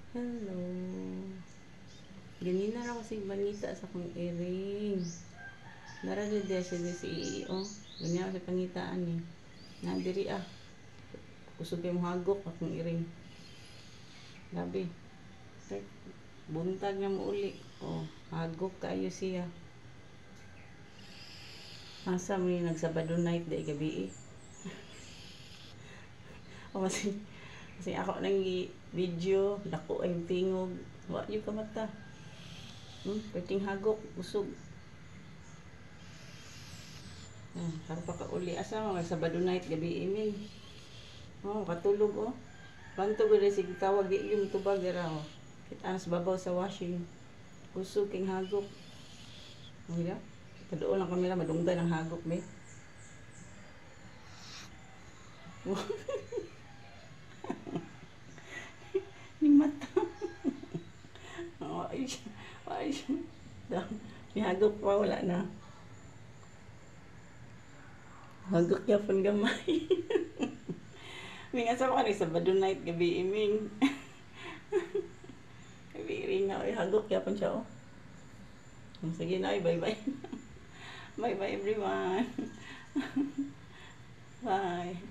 Hello. Ganina ra kasi bangita sa kong iring. Naradyo siya si iyo. Ganyan sa pangitaan ni. Nadiri ah. Kusog kay mohagok akong iring. Labi. Buntag na mo uli. Oh, hagok kayo siya. Asa mo yung nagsabado night day gabi eh. O kasi ako nang video, dako ay tingog. Wa yung kamata. Perting hagok, usog. Para pa ka uli. Asa mo, Sabado night, gabi imin. Katulog oh. Bantog rin sige tawag, di yung tubag dira oh. Kita sa babaw sa washing. Usog king hagok. Mira, kadoon lang kami lang, madunggan ang hagok, may. Ni mata. Ay, ay, may hagok pa, wala na. Hagok yapon gamay. Ming asa ka rin Sabado night, gabi iming. Gabi rin na, ay hagok yapon siya oh. Sige na, bye-bye. Bye-bye everyone. Bye.